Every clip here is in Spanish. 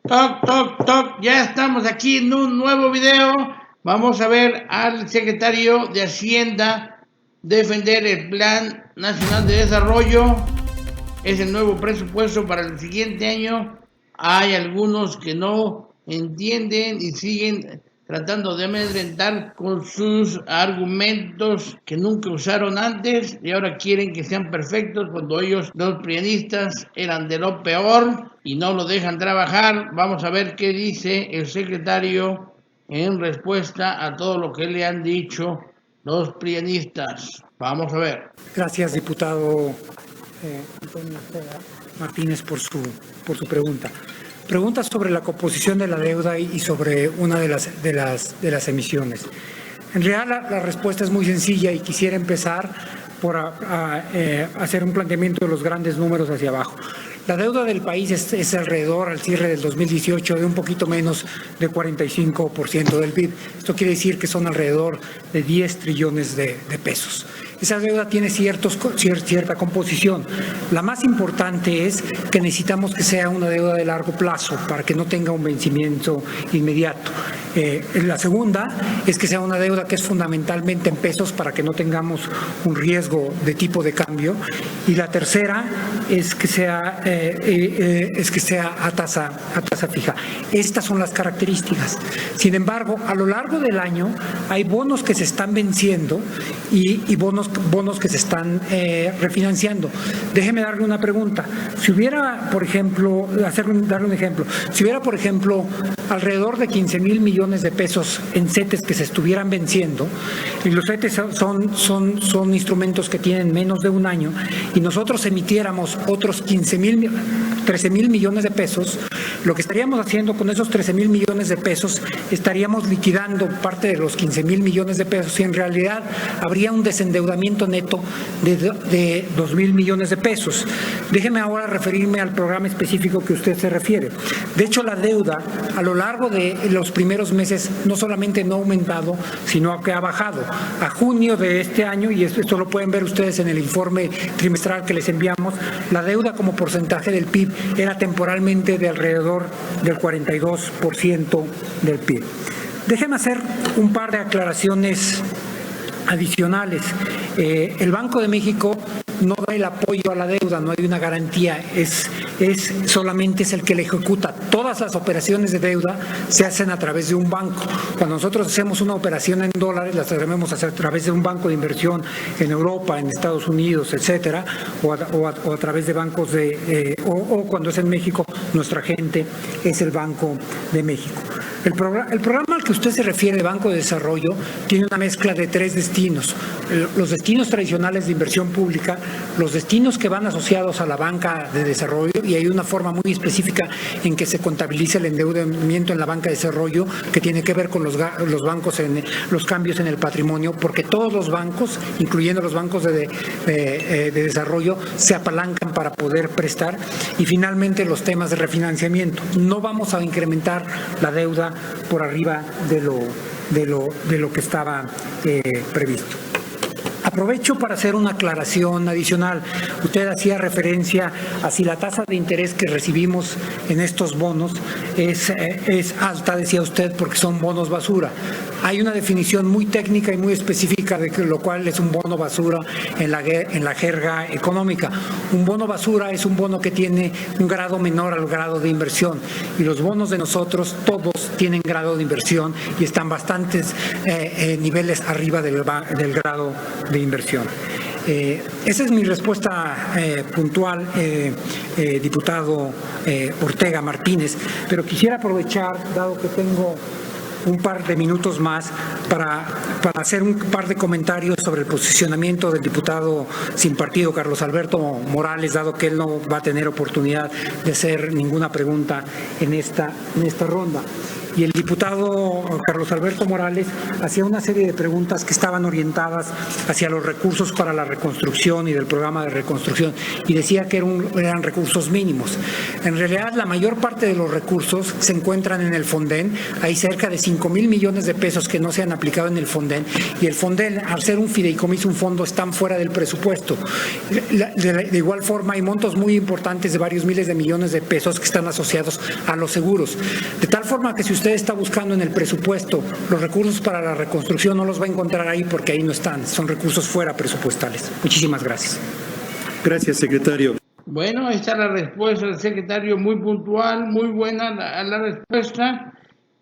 Toc, toc, toc, ya estamos aquí en un nuevo video. Vamos a ver al secretario de Hacienda defender el Plan Nacional de Desarrollo. Es el nuevo presupuesto para el siguiente año. Hay algunos que no entienden y siguen tratando de amedrentar con sus argumentos que nunca usaron antes y ahora quieren que sean perfectos cuando ellos, los prianistas, eran de lo peor y no lo dejan trabajar. Vamos a ver qué dice el secretario en respuesta a todo lo que le han dicho los prianistas. Vamos a ver. Gracias, diputado Antonio Martínez, por su pregunta. Pregunta sobre la composición de la deuda y sobre una de las emisiones. En realidad la respuesta es muy sencilla y quisiera empezar por hacer un planteamiento de los grandes números hacia abajo. La deuda del país es alrededor al cierre del 2018 de un poquito menos de 45% del PIB. Esto quiere decir que son alrededor de 10 trillones de pesos. Esa deuda tiene cierta composición. La más importante es que necesitamos que sea una deuda de largo plazo para que no tenga un vencimiento inmediato. La segunda es que sea una deuda que es fundamentalmente en pesos para que no tengamos un riesgo de tipo de cambio. Y la tercera es que sea a tasa fija. Estas son las características. Sin embargo, a lo largo del año hay bonos que se están venciendo y bonos que se están refinanciando. Déjeme darle una pregunta. Si hubiera, por ejemplo, darle un ejemplo, si hubiera, por ejemplo, alrededor de 15,000 millones de pesos en CETES que se estuvieran venciendo, y los CETES son instrumentos que tienen menos de un año, y nosotros emitiéramos otros 13,000 millones de pesos, lo que estaríamos haciendo con esos 13,000 millones de pesos, estaríamos liquidando parte de los 15,000 millones de pesos y en realidad habría un desendeudamiento neto de 2,000 millones de pesos. Déjeme ahora referirme al programa específico que usted se refiere. De hecho, la deuda a lo largo de los primeros meses no solamente no ha aumentado, sino que ha bajado. A junio de este año, y esto lo pueden ver ustedes en el informe trimestral que les enviamos, la deuda como porcentaje del PIB era temporalmente de alrededor del 42% del PIB. Déjenme hacer un par de aclaraciones adicionales. El Banco de México no da el apoyo a la deuda, no hay una garantía, solamente es el que le ejecuta. Todas las operaciones de deuda se hacen a través de un banco. Cuando nosotros hacemos una operación en dólares, la debemos hacer a través de un banco de inversión en Europa, en Estados Unidos, etcétera, o a través de bancos o cuando es en México, nuestra gente es el Banco de México. El programa al que usted se refiere, Banco de Desarrollo, tiene una mezcla de 3 destinos. Los destinos tradicionales de inversión pública, los destinos que van asociados a la banca de desarrollo, y hay una forma muy específica en que se contabiliza el endeudamiento en la banca de desarrollo, que tiene que ver con los bancos, en los cambios en el patrimonio, porque todos los bancos, incluyendo los bancos de desarrollo, se apalancan para poder prestar. Y finalmente los temas de refinanciamiento. No vamos a incrementar la deuda por arriba de lo que estaba previsto. Aprovecho para hacer una aclaración adicional. Usted hacía referencia a si la tasa de interés que recibimos en estos bonos es alta, decía usted, porque son bonos basura. Hay una definición muy técnica y muy específica de lo cual es un bono basura en la jerga económica. Un bono basura es un bono que tiene un grado menor al grado de inversión, y los bonos de nosotros todos tienen grado de inversión y están bastantes niveles arriba del grado de inversión. Esa es mi respuesta puntual, diputado Ortega Martínez, pero quisiera aprovechar, dado que tengo un par de minutos más, para hacer un par de comentarios sobre el posicionamiento del diputado sin partido Carlos Alberto Morales, dado que él no va a tener oportunidad de hacer ninguna pregunta en esta ronda. Y el diputado Carlos Alberto Morales hacía una serie de preguntas que estaban orientadas hacia los recursos para la reconstrucción y del programa de reconstrucción, y decía que eran recursos mínimos. En realidad, la mayor parte de los recursos se encuentran en el Fonden. Hay cerca de $5,000 millones de pesos que no se han aplicado en el Fonden, y el Fonden, al ser un fideicomiso, un fondo, están fuera del presupuesto. De igual forma, hay montos muy importantes de varios miles de millones de pesos que están asociados a los seguros. De tal forma que si usted está buscando en el presupuesto los recursos para la reconstrucción, no los va a encontrar ahí porque ahí no están, son recursos fuera presupuestales. Muchísimas gracias. Gracias, secretario. Bueno, ahí está la respuesta del secretario, muy puntual, muy buena la respuesta.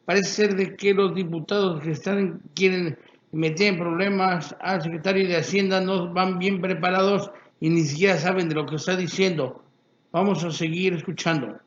Parece ser de que los diputados que quieren meter en problemas al secretario de Hacienda no van bien preparados y ni siquiera saben de lo que está diciendo. Vamos a seguir escuchando.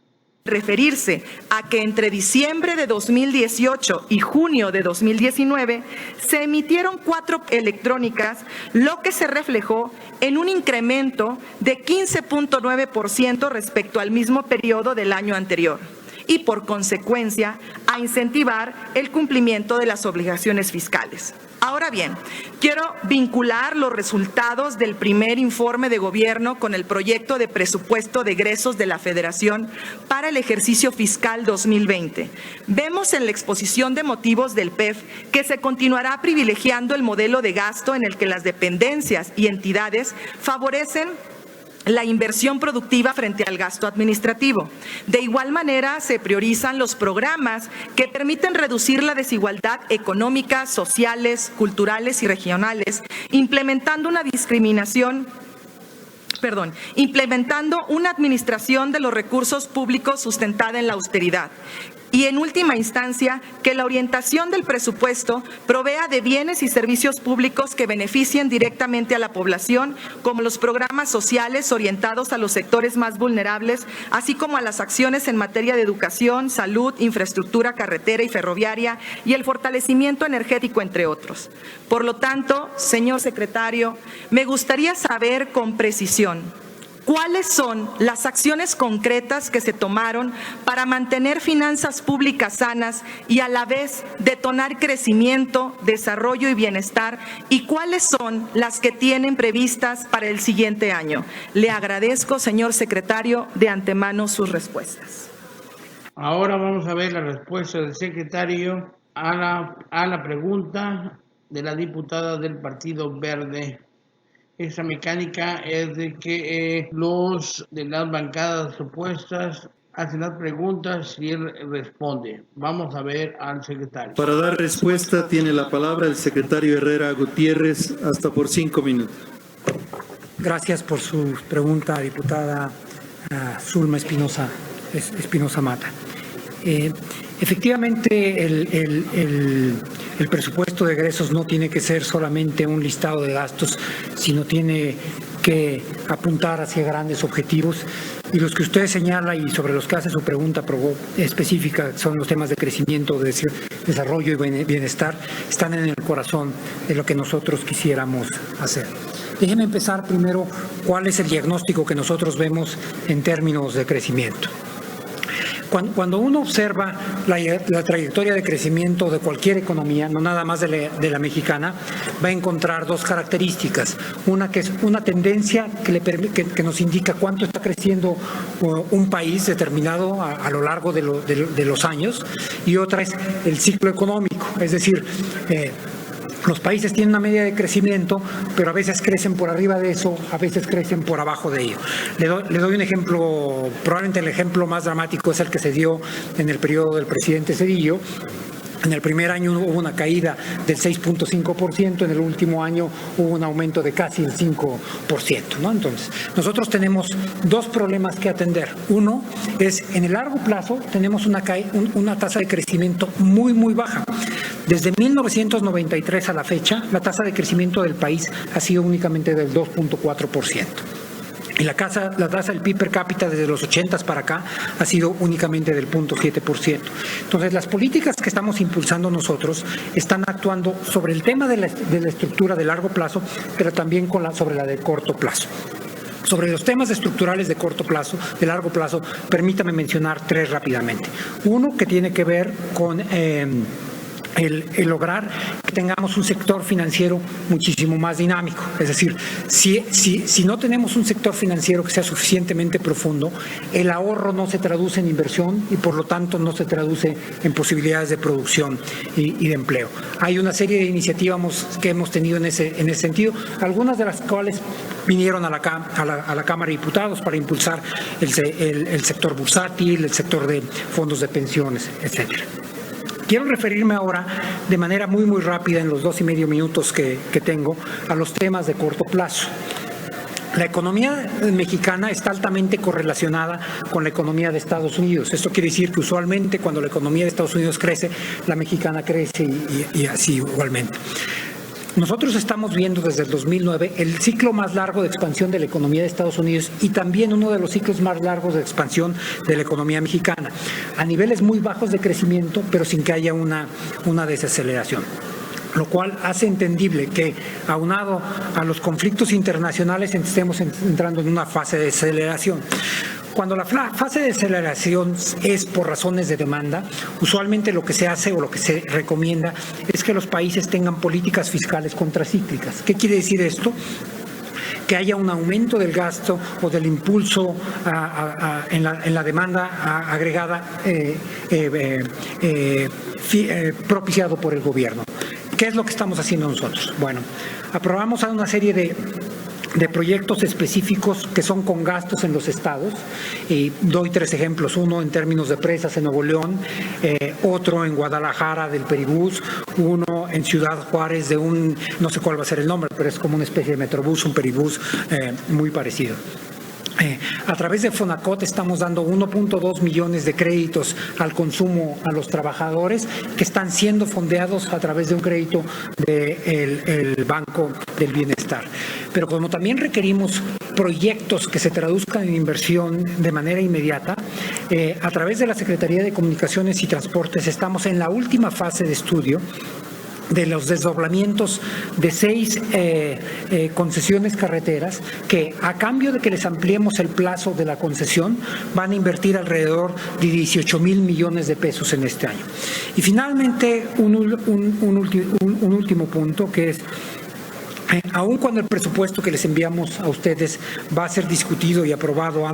Referirse a que entre diciembre de 2018 y junio de 2019 se emitieron 4 electrónicas, lo que se reflejó en un incremento de 15.9% respecto al mismo periodo del año anterior, y por consecuencia a incentivar el cumplimiento de las obligaciones fiscales. Ahora bien, quiero vincular los resultados del primer informe de gobierno con el proyecto de presupuesto de egresos de la Federación para el ejercicio fiscal 2020. Vemos en la exposición de motivos del PEF que se continuará privilegiando el modelo de gasto en el que las dependencias y entidades favorecen la inversión productiva frente al gasto administrativo. De igual manera, se priorizan los programas que permiten reducir la desigualdad económica, sociales, culturales y regionales, implementando una administración de los recursos públicos sustentada en la austeridad. Y en última instancia, que la orientación del presupuesto provea de bienes y servicios públicos que beneficien directamente a la población, como los programas sociales orientados a los sectores más vulnerables, así como a las acciones en materia de educación, salud, infraestructura carretera y ferroviaria y el fortalecimiento energético, entre otros. Por lo tanto, señor secretario, me gustaría saber con precisión ¿cuáles son las acciones concretas que se tomaron para mantener finanzas públicas sanas y a la vez detonar crecimiento, desarrollo y bienestar? ¿Y cuáles son las que tienen previstas para el siguiente año? Le agradezco, señor secretario, de antemano sus respuestas. Ahora vamos a ver la respuesta del secretario a la pregunta de la diputada del Partido Verde. Esa mecánica es de que los de las bancadas opuestas hacen las preguntas y él responde. Vamos a ver al secretario. Para dar respuesta tiene la palabra el secretario Herrera Gutiérrez, hasta por 5 minutos. Gracias por su pregunta, diputada Zulma Espinosa Mata. Efectivamente, el presupuesto de egresos no tiene que ser solamente un listado de gastos, sino tiene que apuntar hacia grandes objetivos. Y los que usted señala y sobre los que hace su pregunta específica son los temas de crecimiento, de desarrollo y bienestar, están en el corazón de lo que nosotros quisiéramos hacer. Déjeme empezar primero cuál es el diagnóstico que nosotros vemos en términos de crecimiento. Cuando uno observa la trayectoria de crecimiento de cualquier economía, no nada más de la mexicana, va a encontrar dos características. Una que es una tendencia que nos indica cuánto está creciendo un país determinado a lo largo de los años, y otra es el ciclo económico, es decir, los países tienen una media de crecimiento, pero a veces crecen por arriba de eso, a veces crecen por abajo de ello. Le doy un ejemplo, probablemente el ejemplo más dramático es el que se dio en el periodo del presidente Zedillo. En el primer año hubo una caída del 6.5%, en el último año hubo un aumento de casi el 5%, ¿no? Entonces, nosotros tenemos dos problemas que atender. Uno es, en el largo plazo, tenemos una tasa de crecimiento muy, muy baja. Desde 1993 a la fecha, la tasa de crecimiento del país ha sido únicamente del 2.4%. Y la tasa del PIB per cápita desde los 80 para acá ha sido únicamente del 0.7%. Entonces, las políticas que estamos impulsando nosotros están actuando sobre el tema de la estructura de largo plazo, pero también sobre la de corto plazo. Sobre los temas estructurales de corto plazo, de largo plazo, permítame mencionar tres rápidamente. Uno que tiene que ver con el lograr que tengamos un sector financiero muchísimo más dinámico. Es decir, si no tenemos un sector financiero que sea suficientemente profundo, el ahorro no se traduce en inversión y por lo tanto no se traduce en posibilidades de producción y de empleo. Hay una serie de iniciativas que hemos tenido en ese sentido, algunas de las cuales vinieron a la Cámara de Diputados para impulsar el sector bursátil, el sector de fondos de pensiones, etcétera. Quiero referirme ahora de manera muy rápida en los 2.5 minutos que tengo a los temas de corto plazo. La economía mexicana está altamente correlacionada con la economía de Estados Unidos. Esto quiere decir que usualmente cuando la economía de Estados Unidos crece, la mexicana crece y así igualmente. Nosotros estamos viendo desde el 2009 el ciclo más largo de expansión de la economía de Estados Unidos y también uno de los ciclos más largos de expansión de la economía mexicana, a niveles muy bajos de crecimiento, pero sin que haya una desaceleración. Lo cual hace entendible que, aunado a los conflictos internacionales, estemos entrando en una fase de aceleración. Cuando la fase de aceleración es por razones de demanda, usualmente lo que se hace o lo que se recomienda es que los países tengan políticas fiscales contracíclicas. ¿Qué quiere decir esto? Que haya un aumento del gasto o del impulso en la demanda agregada propiciado por el gobierno. ¿Qué es lo que estamos haciendo nosotros? Bueno, aprobamos una serie de proyectos específicos que son con gastos en los estados. Y doy 3 ejemplos, uno en términos de presas en Nuevo León, otro en Guadalajara del Peribús, uno en Ciudad Juárez de no sé cuál va a ser el nombre, pero es como una especie de Metrobús, un Peribús muy parecido. A través de Fonacot estamos dando 1.2 millones de créditos al consumo a los trabajadores que están siendo fondeados a través de un crédito del Banco del Bienestar. Pero como también requerimos proyectos que se traduzcan en inversión de manera inmediata, a través de la Secretaría de Comunicaciones y Transportes estamos en la última fase de estudio de los desdoblamientos de 6 concesiones carreteras que, a cambio de que les ampliemos el plazo de la concesión, van a invertir alrededor de 18,000 millones de pesos en este año. Y finalmente, un último punto, que es aun cuando el presupuesto que les enviamos a ustedes va a ser discutido y aprobado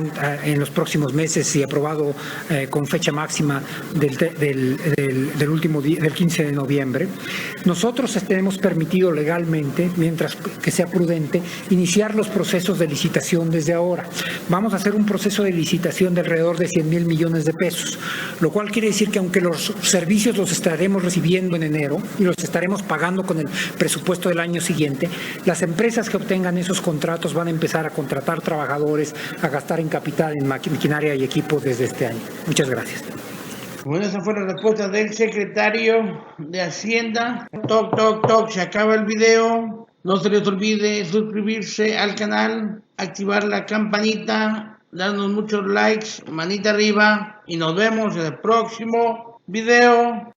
en los próximos meses y aprobado con fecha máxima del 15 de noviembre, nosotros tenemos permitido legalmente, mientras que sea prudente, iniciar los procesos de licitación desde ahora. Vamos a hacer un proceso de licitación de alrededor de 100,000 millones de pesos, lo cual quiere decir que aunque los servicios los estaremos recibiendo en enero y los estaremos pagando con el presupuesto del año siguiente, las empresas que obtengan esos contratos van a empezar a contratar trabajadores, a gastar en capital, en maquinaria y equipo desde este año. Muchas gracias. Bueno, esa fue la respuesta del secretario de Hacienda. Toc, se acaba el video. No se les olvide suscribirse al canal, activar la campanita, darnos muchos likes, manita arriba y nos vemos en el próximo video.